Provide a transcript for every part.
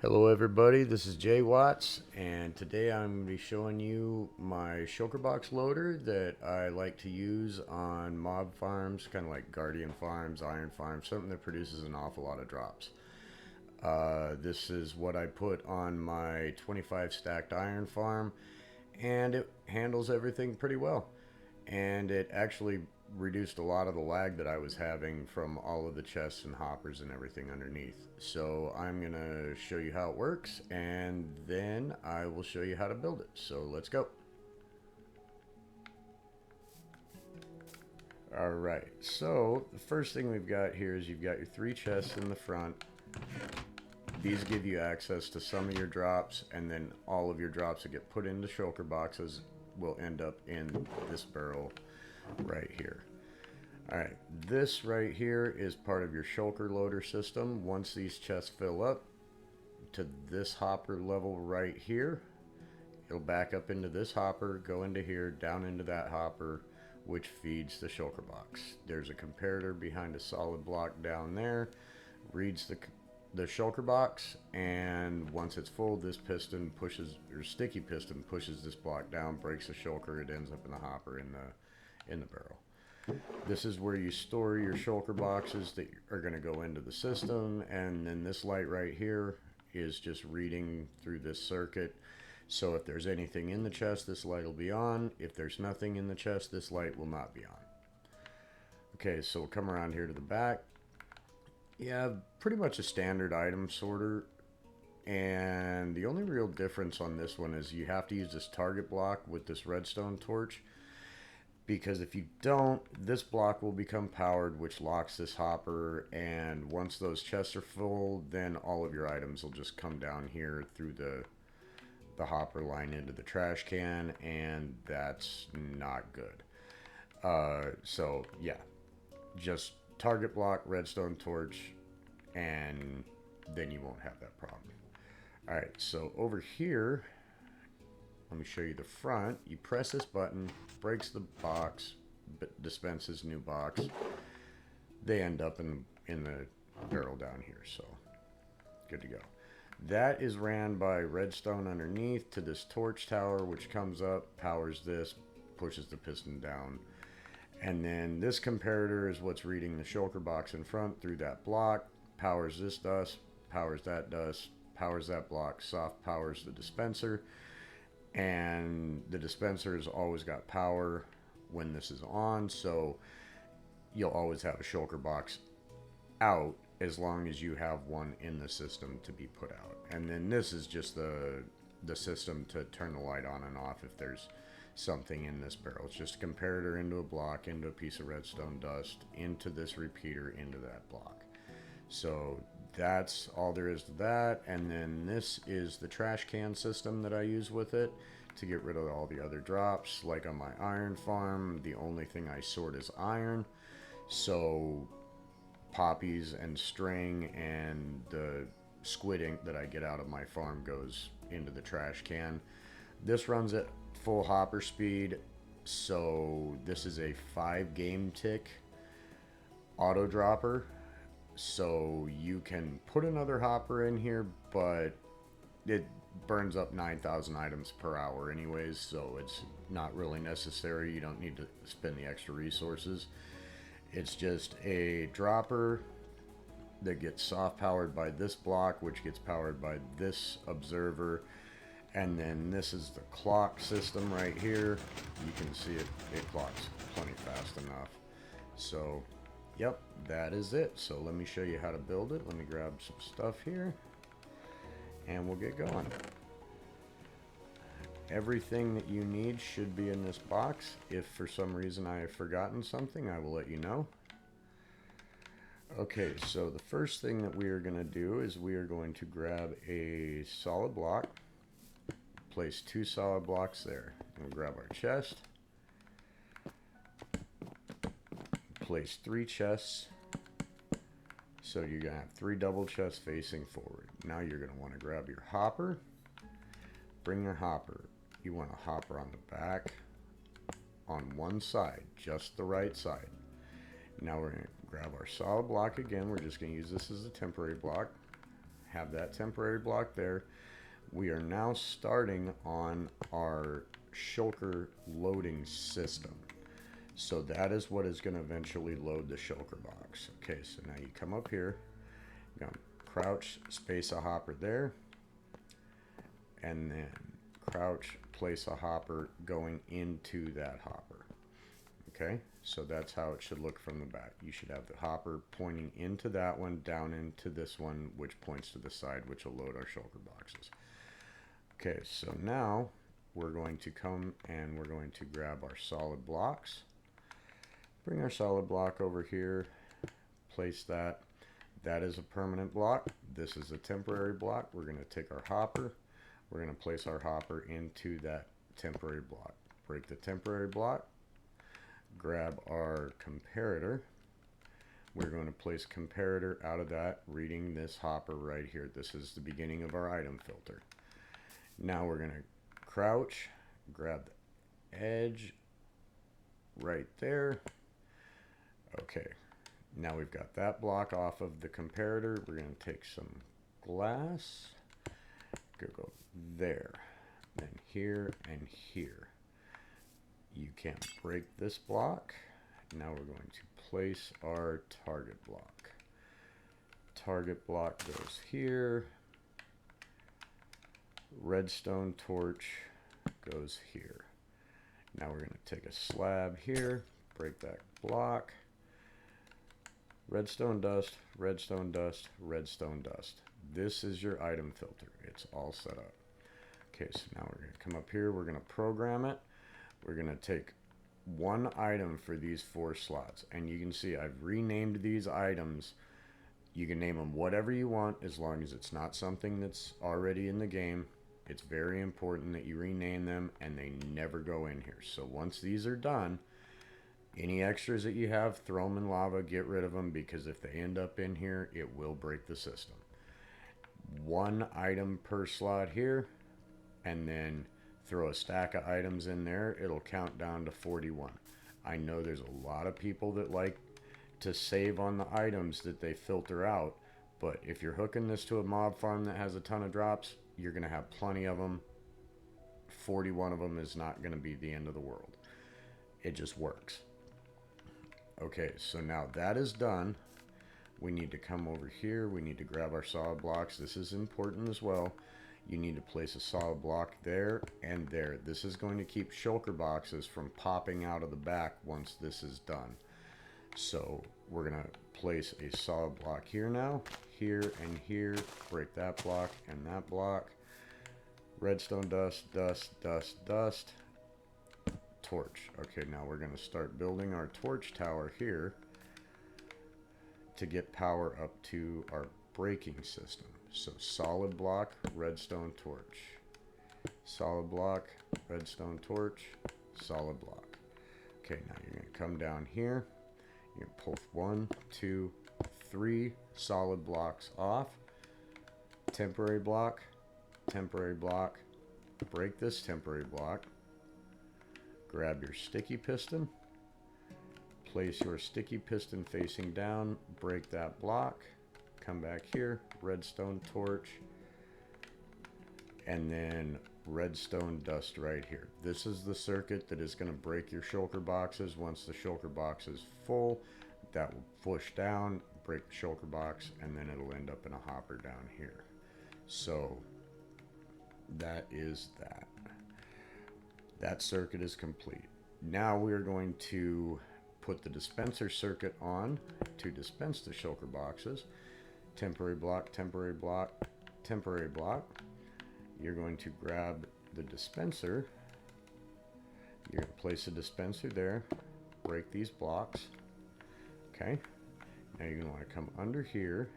Hello everybody, this is Jay Watts, and today I'm going to be showing you my Shulker box loader that I like to use on mob farms, kind of like Guardian farms, Iron farms, something that produces an awful lot of drops. This is what I put on my 25 stacked iron farm, and it handles everything pretty well. And it actually reduced a lot of the lag that I was having from all of the chests and hoppers and everything underneath. So I'm gonna show you how it works, and then I will show you how to build it. So let's go. Alright, so the first thing we've got here is you've got your 3 chests in the front. These give you access to some of your drops, and then all of your drops that get put into shulker boxes will end up in this barrel right here. Alright, this right here is part of your shulker loader system. Once these chests fill up to this hopper level right here, it'll back up into this hopper, go into here, down into that hopper, which feeds the shulker box. There's a comparator behind a solid block down there, reads the shulker box, and once it's full, this piston pushes, or sticky piston pushes this block down, breaks the shulker, it ends up in the hopper in the barrel. This is where you store your shulker boxes that are going to go into the system, and then this light right here is just reading through this circuit. So if there's anything in the chest, this light will be on. If there's nothing in the chest, this light will not be on. Okay, so we'll come around here to the back. Yeah, pretty much a standard item sorter, and the only real difference on this one is you have to use this target block with this redstone torch, because if you don't, this block will become powered, which locks this hopper, and once those chests are full, then all of your items will just come down here through the hopper line into the trash can, and that's not good. So yeah, just target block, redstone torch, and then you won't have that problem. Alright, so over here, let me show you the front. You press this button, breaks the box, dispenses new box. They end up in the barrel down here, so good to go. That is ran by redstone underneath to this torch tower, which comes up, powers this, pushes the piston down. And then this comparator is what's reading the shulker box in front through that block, powers this dust, powers that dust, powers that block, soft powers the dispenser. And the dispenser has always got power when this is on, so you'll always have a shulker box out as long as you have one in the system to be put out. And then this is just the system to turn the light on and off if there's something in this barrel. It's just a comparator into a block, into a piece of redstone dust, into this repeater, into that block. So that's all there is to that. And then this is the trash can system that I use with it to get rid of all the other drops. Like on my iron farm, the only thing I sort is iron, so poppies and string and the squid ink that I get out of my farm goes into the trash can. This runs at full hopper speed, so this is a 5 game tick auto dropper. So you can put another hopper in here, but it burns up 9,000 items per hour anyways, so it's not really necessary. You don't need to spend the extra resources. It's just a dropper that gets soft powered by this block, which gets powered by this observer. And then this is the clock system right here. You can see it clocks plenty fast enough. So yep, that is it. So let me show you how to build it. Let me grab some stuff here and we'll get going. Everything that you need should be in this box. If for some reason I have forgotten something, I will let you know. Okay, so the first thing that we are going to do is we are going to grab a solid block, place 2 solid blocks there, and we'll grab our chest, place 3 chests. So you're going to have 3 double chests facing forward. Now you're going to want to grab your hopper, bring your hopper. You want a hopper on the back on one side, just the right side. Now we're going to grab our solid block again. We're just going to use this as a temporary block. have that temporary block there. We are now starting on our shulker loading system. So that is what is going to eventually load the shulker box. Okay, so now you come up here, you're going to crouch, space a hopper there, and then crouch, place a hopper going into that hopper. Okay, so that's how it should look from the back. You should have the hopper pointing into that one, down into this one, which points to the side, which will load our shulker boxes. Okay, so now we're going to come and we're going to grab our solid blocks. Bring our solid block over here, place that. That is a permanent block. This is a temporary block. We're going to take our hopper. We're going to place our hopper into that temporary block. Break the temporary block. Grab our comparator. We're going to place comparator out of that, reading this hopper right here. This is the beginning of our item filter. Now we're going to crouch, grab the edge right there. Okay, now we've got that block off of the comparator. We're going to take some glass, go there, then here and here. You can't break this block. Now we're going to place our target block. Target block goes here. Redstone torch goes here. Now we're going to take a slab here, break that block. Redstone dust, redstone dust, redstone dust. This is your item filter. It's all set up. Okay, so now we're going to come up here. We're going to program it. We're going to take one item for these 4 slots. And you can see I've renamed these items. You can name them whatever you want as long as it's not something that's already in the game. It's very important that you rename them and they never go in here. So once these are done, any extras that you have, throw them in lava, get rid of them, because if they end up in here, it will break the system. 1 item per slot here, and then throw a stack of items in there. It'll count down to 41. I know there's a lot of people that like to save on the items that they filter out, but if you're hooking this to a mob farm that has a ton of drops, you're going to have plenty of them. 41 of them is not going to be the end of the world. It just works. Okay, so now that is done. We need to come over here. We need to grab our solid blocks. This is important as well. You need to place a solid block there and there. This is going to keep shulker boxes from popping out of the back once this is done. So we're going to place a solid block here now, here and here. Break that block and that block. Redstone dust, dust, dust, dust. Torch. Okay, now we're going to start building our torch tower here to get power up to our braking system. So solid block, redstone torch. Solid block, redstone torch, solid block. Okay, now you're going to come down here. You're going to pull 1, 2, 3 solid blocks off. Temporary block, break this temporary block. Grab your sticky piston, place your sticky piston facing down, break that block, come back here, redstone torch, and then redstone dust right here. This is the circuit that is going to break your shulker boxes. Once the shulker box is full, that will push down, break the shulker box, and then it'll end up in a hopper down here. So that is that. That circuit is complete. Now we're going to put the dispenser circuit on to dispense the shulker boxes. Temporary block, temporary block, temporary block. You're going to grab the dispenser. You're going to place a dispenser there. Break these blocks. Okay. Now you're going to want to come under here.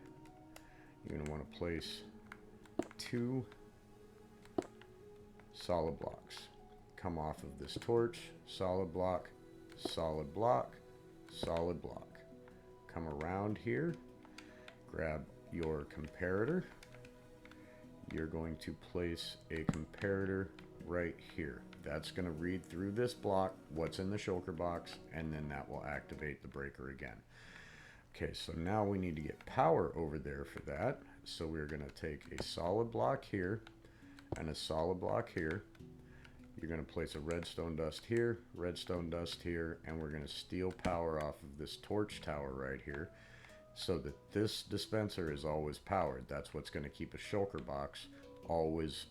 You're going to want to place 2 solid blocks. Come off of this torch, solid block, solid block, solid block. Come around here, grab your comparator. You're going to place a comparator right here. That's going to read through this block what's in the shulker box, and then that will activate the breaker again. Okay, so now we need to get power over there for that. So we're going to take a solid block here and a solid block here. You're going to place a redstone dust here, and we're going to steal power off of this torch tower right here so that this dispenser is always powered. That's what's going to keep a shulker box always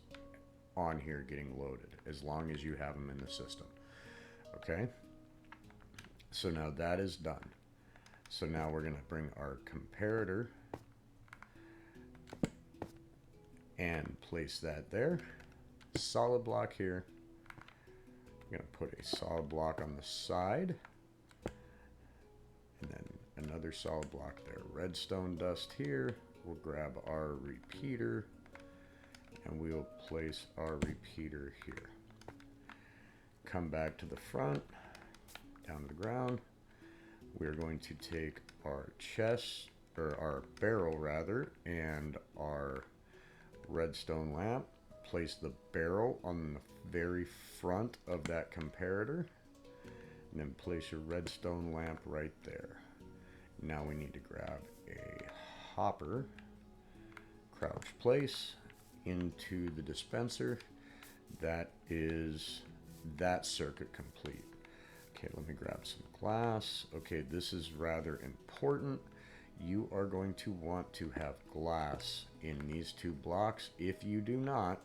on here getting loaded as long as you have them in the system. Okay, so now that is done. So now we're going to bring our comparator and place that there. Solid block here. I'm going to put a solid block on the side and then another solid block there. Redstone dust here. We'll grab our repeater and we'll place our repeater here. Come back to the front, down to the ground. We're going to take our chest, or our barrel rather, and our redstone lamp. Place the barrel on the very front of that comparator, and then place your redstone lamp right there. Now we need to grab a hopper, crouch place into the dispenser. That is that circuit complete. Okay, let me grab some glass. Okay, this is rather important. You are going to want to have glass in these two blocks. If you do not,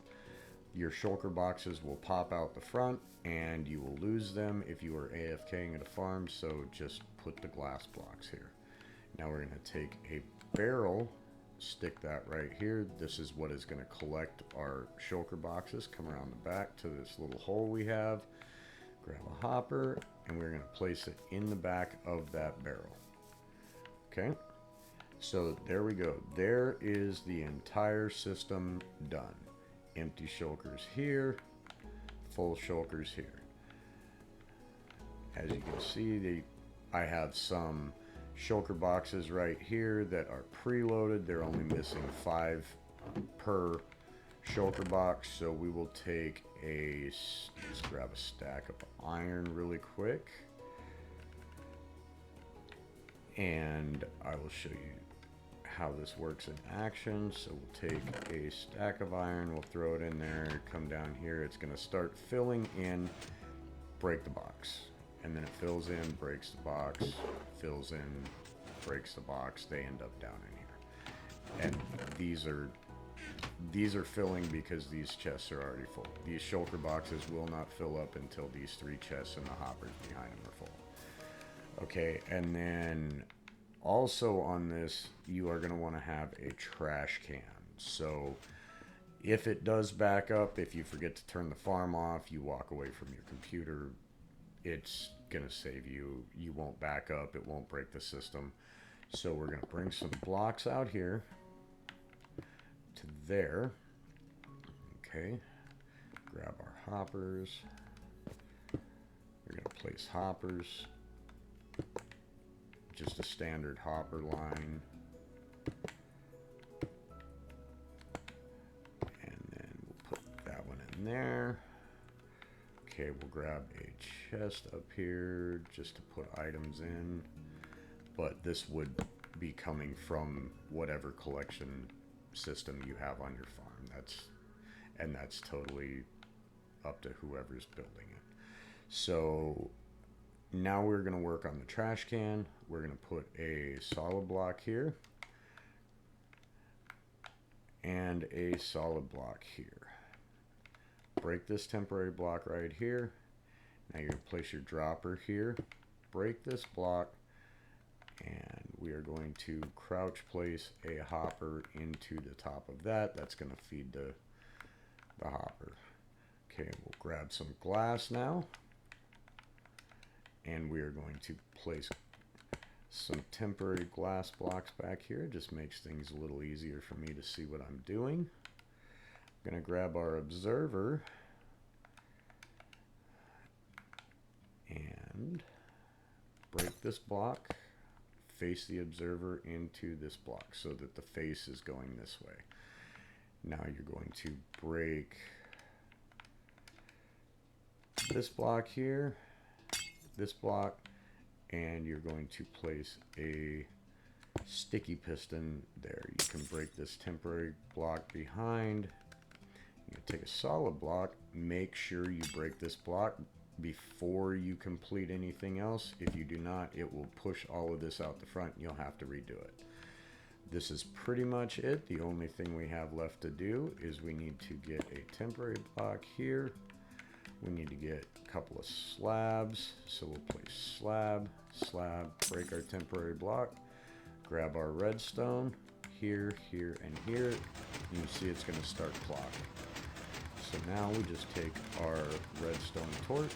your shulker boxes will pop out the front and you will lose them if you are AFKing at a farm, so just put the glass blocks here. Now we're going to take a barrel, stick that right here. This is what is going to collect our shulker boxes. Come around the back to this little hole we have. Grab a hopper and we're going to place it in the back of that barrel. Okay, so there we go. There is the entire system done. Empty shulkers here, full shulkers here. As you can see, I have some shulker boxes right here that are preloaded. They're only missing 5 per shulker box, so we will take let's grab a stack of iron really quick, and I will show you how this works in action. So we'll take a stack of iron, we'll throw it in there, come down here, it's going to start filling in, break the box, and then it fills in, breaks the box, fills in, breaks the box. They end up down in here, and these are filling because these chests are already full. These shulker boxes will not fill up until these 3 chests and the hoppers behind them are full. Okay, and then also on this, you are going to want to have a trash can. So if it does back up, if you forget to turn the farm off, you walk away from your computer, it's going to save you. You won't back up, it won't break the system. So we're going to bring some blocks out here to there. Okay, grab our hoppers. We're going to place hoppers, just a standard hopper line, and then we'll put that one in there. Okay, we'll grab a chest up here just to put items in, but this would be coming from whatever collection system you have on your farm. That's totally up to whoever's building it. So now we're going to work on the trash can. We're going to put a solid block here and a solid block here. Break this temporary block right here. Now you're going to place your dropper here, break this block, and we are going to crouch place a hopper into the top of that. That's going to feed the hopper. Okay, we'll grab some glass now, and we are going to place some temporary glass blocks back here. It just makes things a little easier for me to see what I'm doing. I'm going to grab our observer and break this block, face the observer into this block so that the face is going this way. Now you're going to break this block here, this block, and you're going to place a sticky piston. There, you can break this temporary block behind. You take a solid block, make sure you break this block before you complete anything else. If you do not, it will push all of this out the front and you'll have to redo it. This is pretty much it. The only thing we have left to do is we need to get a temporary block here. We need to get a couple of slabs. So we'll place slab, slab, break our temporary block, grab our redstone here, here, and here. You can see it's going to start clocking. So now we just take our redstone torch,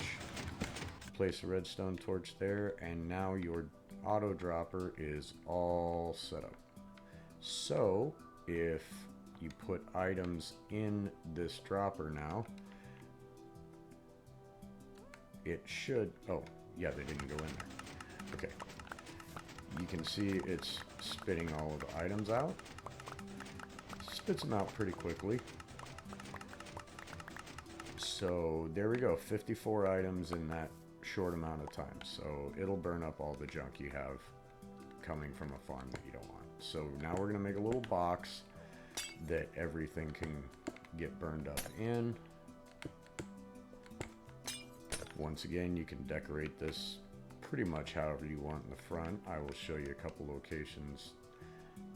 place a redstone torch there, and now your auto dropper is all set up. So if you put items in this dropper now, it should, oh yeah, they didn't go in there. Okay, you can see it's spitting all of the items out. Spits them out pretty quickly. So there we go, 54 items in that short amount of time. So it'll burn up all the junk you have coming from a farm that you don't want. So now we're gonna make a little box that everything can get burned up in. Once again, you can decorate this pretty much however you want in the front. I will show you a couple locations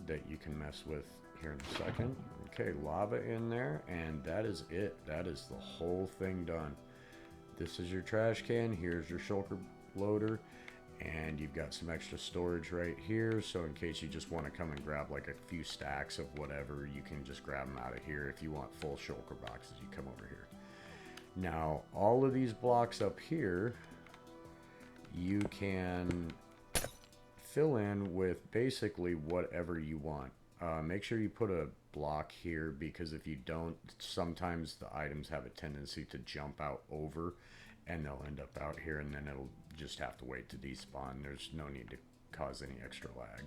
that you can mess with here in a second. Okay, lava in there, and that is it. That is the whole thing done. This is your trash can. Here's your shulker loader, and you've got some extra storage right here, so in case you just want to come and grab like a few stacks of whatever, you can just grab them out of here. If you want full shulker boxes, you come over here. Now all of these blocks up here you can fill in with basically whatever you want. Make sure you put a block here, because if you don't, sometimes the items have a tendency to jump out over and they'll end up out here, and then it'll just have to wait to despawn. There's no need to cause any extra lag.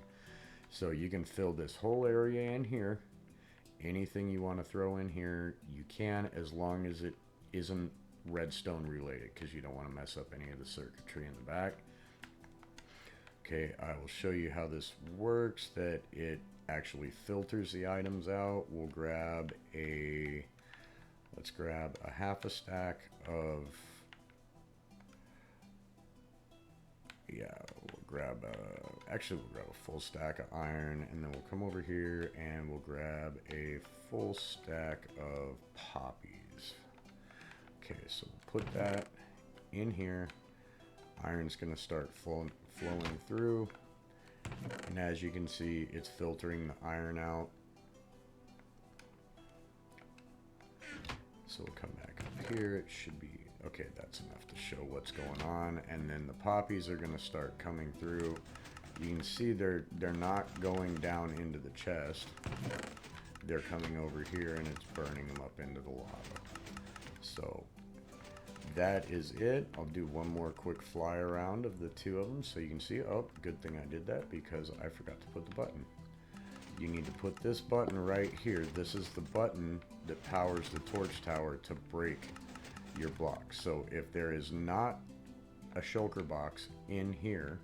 So you can fill this whole area in here. Anything you want to throw in here, you can, as long as it isn't redstone related, because you don't want to mess up any of the circuitry in the back. Okay, I will show you how this works, that it actually filters the items out. We'll grab a, let's grab a half a stack of, yeah, we'll grab a, actually we'll grab a full stack of iron, and then we'll come over here and we'll grab a full stack of poppies. Okay, so we'll put that in here. Iron's gonna start flowing through, and as you can see, it's filtering the iron out. So we'll come back up here. It should be okay. That's enough to show what's going on. And then the poppies are gonna start coming through. You can see they're not going down into the chest. They're coming over here, and it's burning them up into the lava. So that is it. I'll do one more quick fly around of the two of them so you can see. Oh, good thing I did that, because I forgot to put the button. You need to put this button right here. This is the button that powers the torch tower to break your block. So if there is not a shulker box in here,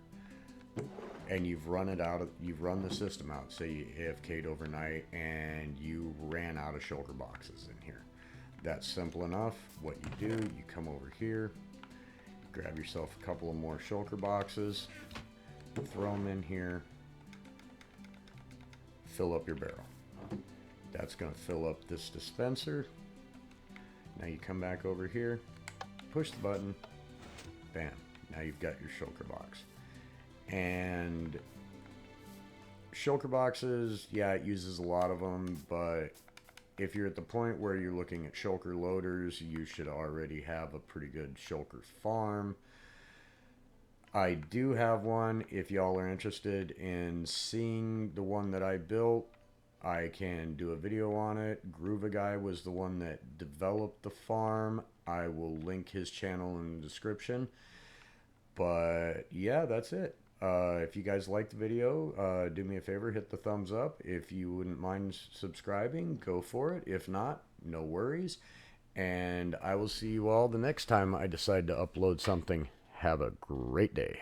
and you've run the system out, say you AFK'd overnight and you ran out of shulker boxes in here. That's simple enough. What you do, you come over here, grab yourself a couple of more shulker boxes, throw them in here, fill up your barrel. That's going to fill up this dispenser. Now you come back over here, push the button, bam. Now you've got your shulker box. And shulker boxes, yeah, it uses a lot of them, but if you're at the point where you're looking at shulker loaders, you should already have a pretty good shulker farm. I do have one. If y'all are interested in seeing the one that I built, I can do a video on it. GruvaGuy was the one that developed the farm. I will link his channel in the description. But yeah, that's it. If you guys liked the video, do me a favor, hit the thumbs up. If you wouldn't mind subscribing, go for it. If not, no worries. And I will see you all the next time I decide to upload something. Have a great day.